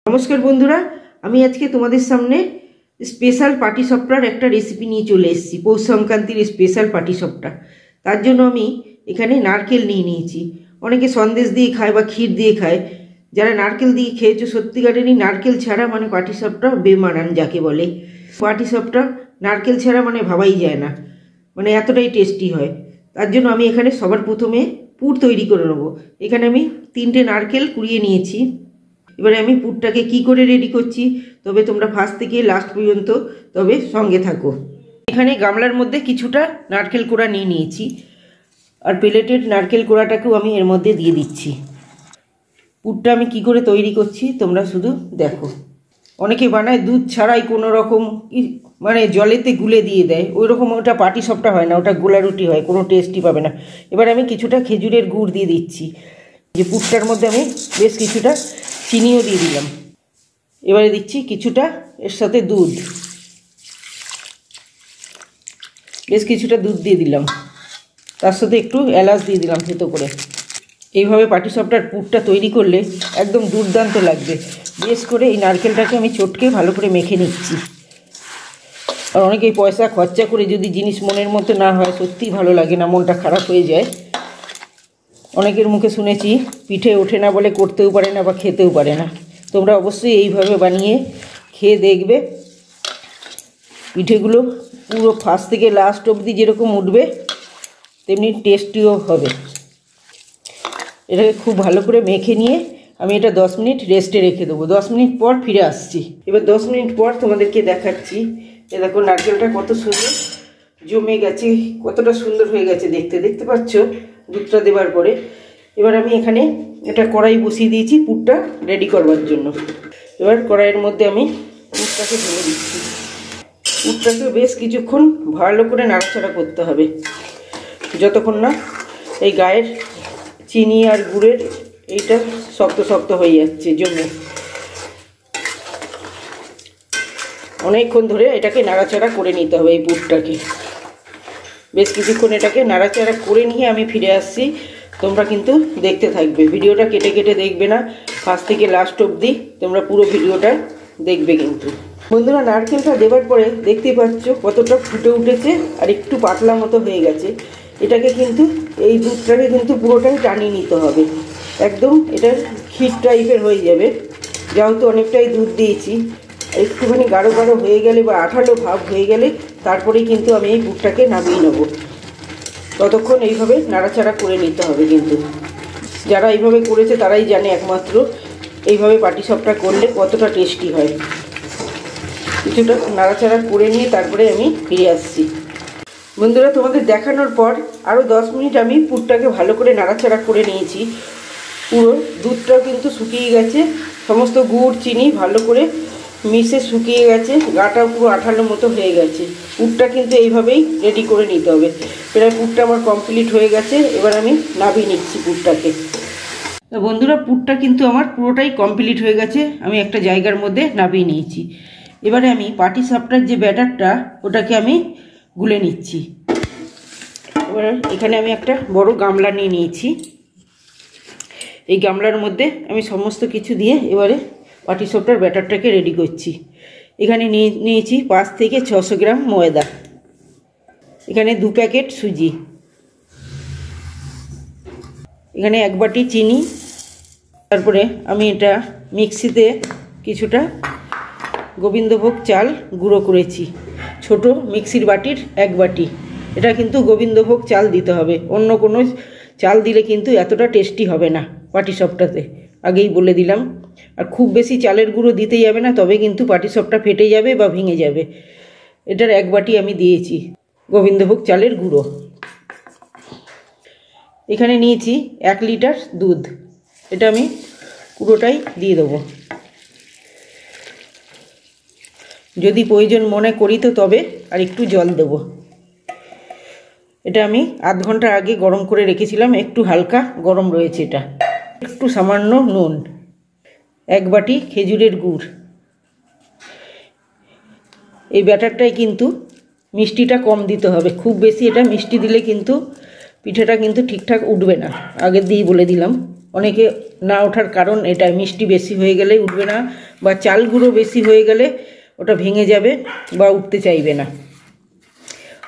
नमस्कार बंधुरा আমি আজকে তোমাদের সামনে স্পেশাল পাটিসাপটার একটা রেসিপি নিয়ে চলে এসেছি। পৌষ সংক্রান্তির স্পেশাল পাটিসাপটা। তার জন্য আমি এখানে নারকেল নিয়ে নিয়েছি। অনেকে সন্দেশ দিয়ে খায় বা ক্ষীর দিয়ে খায়। যারা নারকেল দিয়ে খেয়েছো সত্যিকারেরই নারকেল ছাড়া মানে পাটিসাপটা বেমানান যাকে বলে। পাটিসাপটা নারকেল ছাড়া মানে ভাবাই যায় না, মানে এতটাই টেস্টি হয়। তার জন্য আমি এখানে সবার প্রথমে পুর তৈরি করে নেব। এখানে আমি 3টে নারকেল কুড়িয়ে নিয়েছি। এবারে আমি পুরটাকে কি করে রেডি করছি তবে তোমরা ফার্স্ট থেকে লাস্ট পর্যন্ত তবে সঙ্গে থাকো। এখানে গামলার মধ্যে কিছুটা নারকেল কোড়া নিয়ে নিয়েছি, আর প্লেটের নারকেল কোড়াটাকেও আমি এর মধ্যে দিয়ে দিচ্ছি। পুরটা আমি কি করে তৈরি করছি তোমরা শুধু দেখো। অনেকে বানায় দুধ ছাড়াই কোনো রকম মানে জলেতে গুলে দিয়ে দেয়, ওই রকম ওটা পাটিসাপটা হয় না, ওটা গোলা রুটি হয়, কোনো টেস্টই পাবে না। এবার আমি কিছুটা খেজুরের গুড় দিয়ে দিচ্ছি। যে পুরটার মধ্যে আমি বেশ কিছুটা চিনিও দিয়ে দিলাম। এবারে দিচ্ছি কিছুটা এর সাথে দুধ, বেশ কিছুটা দুধ দিয়ে দিলাম। তার সাথে একটু এলাচ দিয়ে দিলাম থেতো করে। এইভাবে পাটিসাপটার পুরটা তৈরি করলে একদম দুর্দান্ত লাগবে। বেশ করে এই নারকেলটাকে আমি চটকে ভালো করে মেখে নিচ্ছি। আর অনেকেই পয়সা খরচা করে যদি জিনিস মনের মতো না হয় সত্যিই ভালো লাগে না, মনটা খারাপ হয়ে যায়। অনেকের মুখে শুনেছি পিঠে ওঠে না বলে করতেও পারে না বা খেতেও পারে না। তোমরা অবশ্যই এইভাবে বানিয়ে খেয়ে দেখবে। পিঠেগুলো পুরো ফার্স্ট থেকে লাস্ট অবধি যেরকম উঠবে তেমনি টেস্টিও হবে। এটাকে খুব ভালো করে মেখে নিয়ে আমি এটা 10 মিনিট রেস্টে রেখে দেবো। 10 মিনিট পর ফিরে আসছি। এবার 10 মিনিট পর তোমাদেরকে দেখাচ্ছি। এ দেখো নারকেলটা কত সুন্দর জমে গেছে, কতটা সুন্দর হয়ে গেছে দেখতে, দেখতে পাচ্ছ দুধটা দেওয়ার পরে। এবার আমি এখানে এটা কড়াই বসিয়ে দিয়েছি পুরটা রেডি করবার জন্য। এবার কড়াইয়ের মধ্যে আমি পুরটাকে ঢেলে দিচ্ছি। পুরটাকে বেশ কিছুক্ষণ ভালো করে নাড়াচাড়া করতে হবে যতক্ষণ না এই গায়ের চিনি আর গুড়ের এইটা শক্ত শক্ত হয়ে যাচ্ছে জমে। অনেকক্ষণ ধরে এটাকে নাড়াচাড়া করে নিতে হবে এই পুরটাকে। বেশ কিছুক্ষণ এটাকে নাড়াচাড়া করে নিয়ে আমি ফিরে আসছি। তোমরা কিন্তু দেখতে থাকবে, ভিডিওটা কেটে কেটে দেখবে না, ফার্স্ট থেকে লাস্ট অবধি তোমরা পুরো ভিডিওটা দেখবে। কিন্তু বন্ধুরা নারকেলটা দেওয়ার পরে দেখতেই পাচ্ছ কতটা ফুটে উঠেছে আর একটু পাতলা মতো হয়ে গেছে। এটাকে কিন্তু এই দুধটাকে কিন্তু পুরোটাই টানিয়ে নিতে হবে, একদম এটা ক্ষীর টাইপের হয়ে যাবে। যেহেতু অনেকটাই দুধ দিয়েছি, একটুখানি গাঢ় গাঢ় হয়ে গেলে বা আঠালো ভাব হয়ে গেলে তারপরেই কিন্তু আমি এই পুরটাকে নামিয়ে নেব। ততক্ষণ এইভাবে নাড়াচাড়া করে নিতে হবে। কিন্তু যারা এইভাবে করেছে তারাই জানে একমাত্র এইভাবে পাটিসাপটা করলে কতটা টেস্টি হয়। কিছুটা নাড়াচাড়া করে নিয়ে তারপরে আমি ফিরে আসছি। বন্ধুরা তোমাদের দেখানোর পর আরও 10 মিনিট আমি পুরটাকে ভালো করে নাড়াচাড়া করে নিয়েছি। পুরো দুধটাও কিন্তু শুকিয়ে গেছে, সমস্ত গুড় চিনি ভালো করে মিশে শুকিয়ে গেছে, গাটাও পুরো আঠালো মতো হয়ে গেছে। পুরটা কিন্তু এইভাবেই রেডি করে নিতে হবে। প্রায় পুরটা আমার কমপ্লিট হয়ে গেছে। এবার আমি নামিয়ে নিচ্ছি পুরটাকে। বন্ধুরা পুরটা কিন্তু আমার পুরোটাই কমপ্লিট হয়ে গেছে, আমি একটা জায়গার মধ্যে নামিয়ে নিয়েছি। এবারে আমি পাটিসাপটার যে ব্যাটারটা ওটাকে আমি গুলে নিচ্ছি। এবার এখানে আমি একটা বড় গামলা নিয়ে নিয়েছি। এই গামলার মধ্যে আমি সমস্ত কিছু দিয়ে এবারে পাটিসাপটার ব্যাটারটাকে রেডি করছি। এখানে নিয়েছি 5 থেকে 600 গ্রাম ময়দা, এখানে 2 প্যাকেট সুজি, এখানে 1 বাটি চিনি। তারপরে আমি এটা মিক্সিতে কিছুটা গোবিন্দভোগ চাল গুঁড়ো করেছি, ছোট মিক্সির বাটির 1 বাটি। এটা কিন্তু গোবিন্দভোগ চাল দিতে হবে, অন্য কোনো চাল দিলে কিন্তু এতটা টেস্টি হবে না পাটিসাপটাতে, আগেই বলে দিলাম। আর খুব বেশি চালের গুঁড়ো দিতে যাবে না, তবে কিন্তু পাটিসাপটা ফেটে যাবে বা ভেঙে যাবে। এটার 1 বাটি আমি দিয়েছি গোবিন্দভোগ চালের গুঁড়ো। এখানে নিয়েছি 1 লিটার দুধ, এটা আমি পুরোটাই দিয়ে দেবো। যদি প্রয়োজন মনে করি তো তবে আর একটু জল দেব। এটা আমি আধ ঘন্টা আগে গরম করে রেখেছিলাম, একটু হালকা গরম রয়েছে। এটা একটু সামান্য নুন, 1 বাটি খেজুরের গুড়। এই ব্যাটারটাই কিন্তু মিষ্টিটা কম দিতে হবে, খুব বেশি এটা মিষ্টি দিলে কিন্তু পিঠাটা কিন্তু ঠিকঠাক উঠবে না, আগের দিয়েই বলে দিলাম। অনেকে না ওঠার কারণ এটা, মিষ্টি বেশি হয়ে গেলে উঠবে না, বা চাল গুঁড়ো বেশি হয়ে গেলে ওটা ভেঙে যাবে বা উঠতে চাইবে না।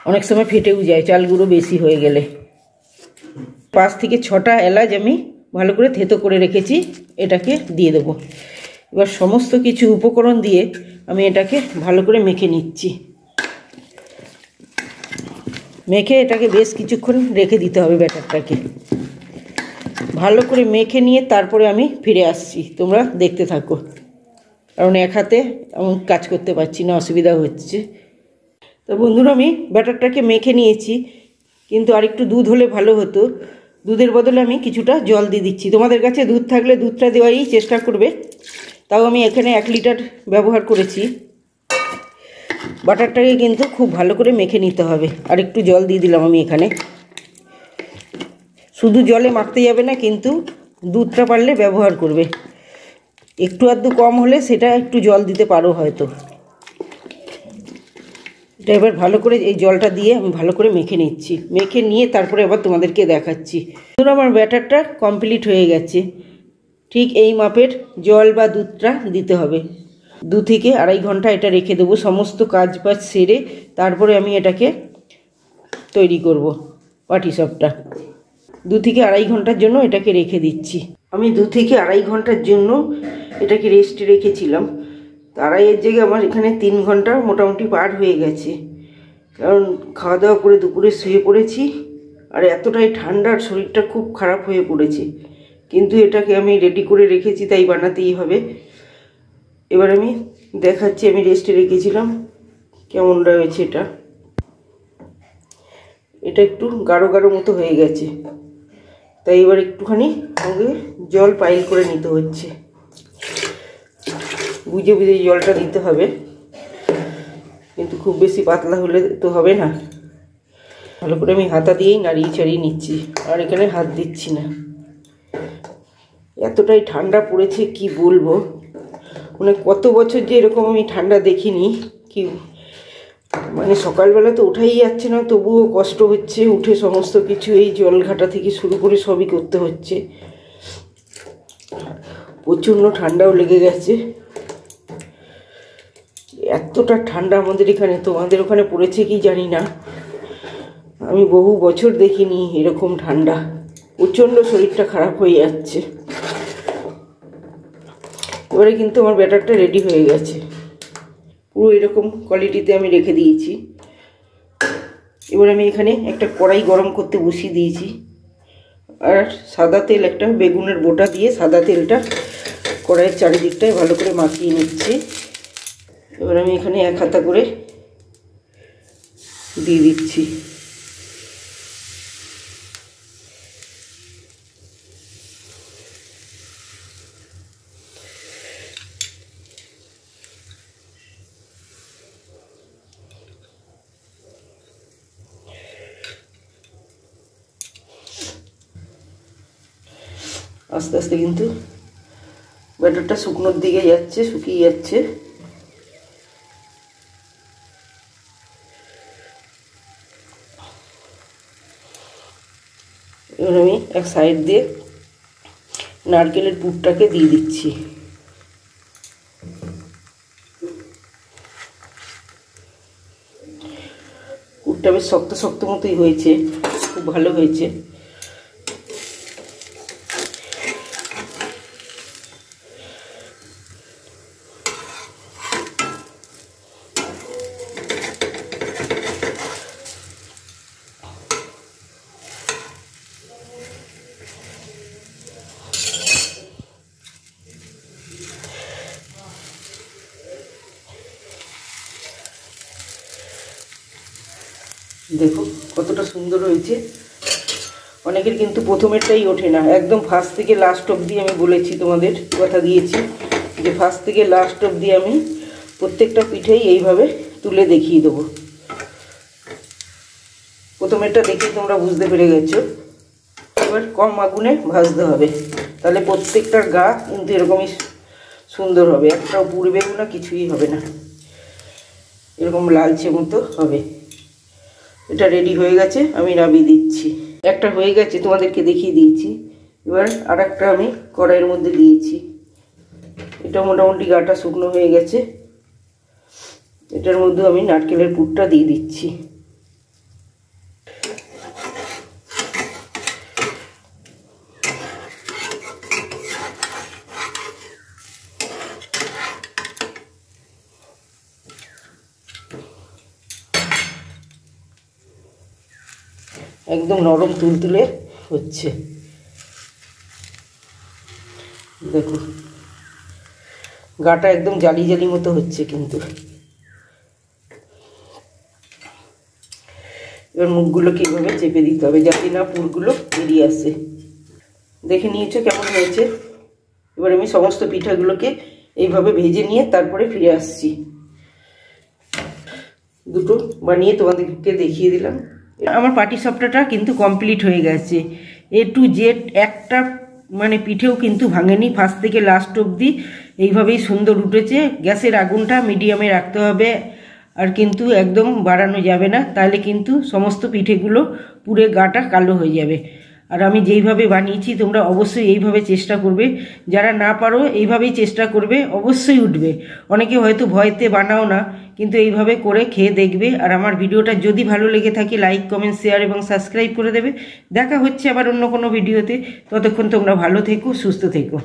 অনেক সময় ফেটেও যায় চাল গুঁড়ো বেশি হয়ে গেলে। 5 থেকে 6টা এলাচ আমি ভালো করে থেতো করে রেখেছি, এটাকে দিয়ে দেবো। এবার সমস্ত কিছু উপকরণ দিয়ে আমি এটাকে ভালো করে মেখে নিচ্ছি। মেখে এটাকে বেশ কিছুক্ষণ রেখে দিতে হবে ব্যাটারটাকে। ভালো করে মেখে নিয়ে তারপরে আমি ফিরে আসছি, তোমরা দেখতে থাকো, কারণ এক হাতে আমি কাজ করতে পারছি না, অসুবিধা হচ্ছে। তো বন্ধুরা, আমি ব্যাটারটাকে মেখে নিয়েছি, কিন্তু আর একটু দুধ হলে ভালো হতো। দুধের বদলে আমি কিছুটা জল দিয়ে দিচ্ছি। তোমাদের কাছে দুধ থাকলে দুধটা দেওয়ারই চেষ্টা করবে। তাও আমি এখানে 1 লিটার ব্যবহার করেছি। বাটারটাকে কিন্তু খুব ভালো করে মেখে নিতে হবে। আর একটু জল দিয়ে দিলাম আমি এখানে। শুধু জলে মাখতে যাবে না, কিন্তু দুধটা পারলে ব্যবহার করবে। একটু আধটু কম হলে সেটা একটু জল দিতে পারো হয়তো। এটা এবার ভালো করে এই জলটা দিয়ে আমি ভালো করে মেখে নিচ্ছি। মেখে নিয়ে তারপরে আবার তোমাদেরকে দেখাচ্ছি। ধরো আমার ব্যাটারটা কমপ্লিট হয়ে গেছে। ঠিক এই মাপের জল বা দুধটা দিতে হবে। 2 থেকে 2.5 ঘন্টা এটা রেখে দেবো, সমস্ত কাজ বাজ সেরে তারপরে আমি এটাকে তৈরি করব পাটিসাপটা। 2 থেকে 2.5 ঘন্টার জন্য এটাকে রেখে দিচ্ছি। আমি 2 থেকে 2.5 ঘন্টার জন্য এটাকে রেস্টে রেখেছিলাম। তারাইয়ের জায়গায় আমার এখানে 3 ঘন্টা মোটামুটি পার হয়ে গেছে, কারণ খাওয়া দাওয়া করে দুপুরে শুয়ে পড়েছি। আর এতটাই ঠান্ডার শরীরটা খুব খারাপ হয়ে পড়েছে, কিন্তু এটাকে আমি রেডি করে রেখেছি, তাই বানাতেই হবে। এবার আমি দেখাচ্ছি আমি রেস্টে রেখেছিলাম কেমন রয়েছে। এটা একটু গাঢ় গাঢ় মতো হয়ে গেছে, তাই এবার একটুখানি আমাকে জল পাইল করে নিতে হচ্ছে। বুঝে বুঝে জলটা দিতে হবে, কিন্তু খুব বেশি পাতলা হলে তো হবে না। ভালো করে আমি হাতা দিয়েই নাড়িয়ে ছাড়িয়ে নিচ্ছি, আর এখানে হাত দিচ্ছি না। এতটাই ঠান্ডা পড়েছে কি বলবো, মানে কত বছর যে এরকম আমি ঠান্ডা দেখিনি। কি মানে সকালবেলা তো ওঠাই যাচ্ছে না, তবুও কষ্ট হচ্ছে। উঠে সমস্ত কিছু এই জল ঘাটা থেকে শুরু করে সবই করতে হচ্ছে। প্রচণ্ড ঠান্ডাও লেগে গেছে। এতটা ঠান্ডা আমাদের এখানে, তোমাদের ওখানে পড়েছে কি জানি না। আমি বহু বছর দেখিনি এরকম ঠান্ডা। প্রচণ্ড শরীরটা খারাপ হয়ে যাচ্ছে। এবারে কিন্তু আমার ব্যাটারটা রেডি হয়ে গেছে। পুরো এরকম কোয়ালিটিতে আমি রেখে দিয়েছি। এবার আমি এখানে একটা কড়াই গরম করতে বসিয়ে দিয়েছি, আর সাদা তেল, একটা বেগুনের বোটা দিয়ে সাদা তেলটা কড়াইয়ের চারিদিকটায় ভালো করে মাখিয়ে নিচ্ছি। এবার আমি এখানে 1 হাতা করে দিয়ে দিচ্ছি। আস্তে আস্তে কিন্তু ব্যাটারটা শুকনোর দিকে যাচ্ছে, শুকিয়ে যাচ্ছে। এবার আমি এক সাইড দিয়ে নারকেলের পুরটাকে দিয়ে দিচ্ছি। পুরটা বেশ শক্ত শক্ত মতোই হয়েছে, খুব ভালো হয়েছে। দেখো কতটা সুন্দর হয়েছে। অনেকের কিন্তু প্রথমেরটাই ওঠে না, একদম ফার্স্ট থেকে লাস্ট অবধি আমি বলেছি, তোমাদের কথা দিয়েছি যে ফার্স্ট থেকে লাস্ট অবধি আমি প্রত্যেকটা পিঠেই এইভাবে তুলে দেখিয়ে দেবো। প্রথমেরটা দেখেই তোমরা বুঝতে পেরে গেছো। এবার কম আগুনে ভাজতে হবে, তাহলে প্রত্যেকটার গা কিন্তু এরকমই সুন্দর হবে, একটাও পুড়বেও না, কিছুই হবে না, এরকম লালচে মতো হবে। এটা রেডি হয়ে গেছে, আমি নামিয়ে দিচ্ছি। একটা হয়ে গেছে, তোমাদেরকে দেখিয়ে দিয়েছি। এবার আর একটা আমি কড়াইয়ের মধ্যে দিয়েছি। এটা মোটামুটি গাটা শুকনো হয়ে গেছে। এটার মধ্যে আমি নারকেলের পুরটা দিয়ে দিচ্ছি। একদম নরম তুলতুলে হচ্ছে, দেখো গাটা একদম জালি জালি মতো হচ্ছে কিন্তু। এবার মুখগুলোকে এইভাবে চেপে দিতে হবে যাতে না পুরগুলো বেরিয়ে আসে। দেখে নিয়েছো কেমন হয়েছে। এবার আমি সমস্ত পিঠাগুলোকে এইভাবে ভেজে নিয়ে তারপরে ফিরে আসছি। দুটো বানিয়ে তোমাদেরকে দেখিয়ে দিলাম। আমার পাটিসাপটাটা কিন্তু কমপ্লিট হয়ে গেছে। A to Z একটা মানে পিঠেও কিন্তু ভাঙেনি, ফার্স্ট থেকে লাস্ট অবধি এইভাবেই সুন্দর উঠেছে। গ্যাসের আগুনটা মিডিয়ামে রাখতে হবে, আর কিন্তু একদম বাড়ানো যাবে না, তাহলে কিন্তু সমস্ত পিঠেগুলো পুরো গাটা কালো হয়ে যাবে। আর আমি যেইভাবে বানিয়েছি তোমরা অবশ্যই এইভাবে চেষ্টা করবে। যারা না পারো এইভাবেই চেষ্টা করবে, অবশ্যই উঠবে। অনেকে হয়তো ভয়তে বানাও না, কিন্তু এইভাবে করে খেয়ে দেখবে। আর আমার ভিডিওটা যদি ভালো লেগে থাকে লাইক, কমেন্ট, শেয়ার এবং সাবস্ক্রাইব করে দেবে। দেখা হচ্ছে আবার অন্য কোনো ভিডিওতে। ততক্ষণ তোমরা ভালো থেকো, সুস্থ থেকো।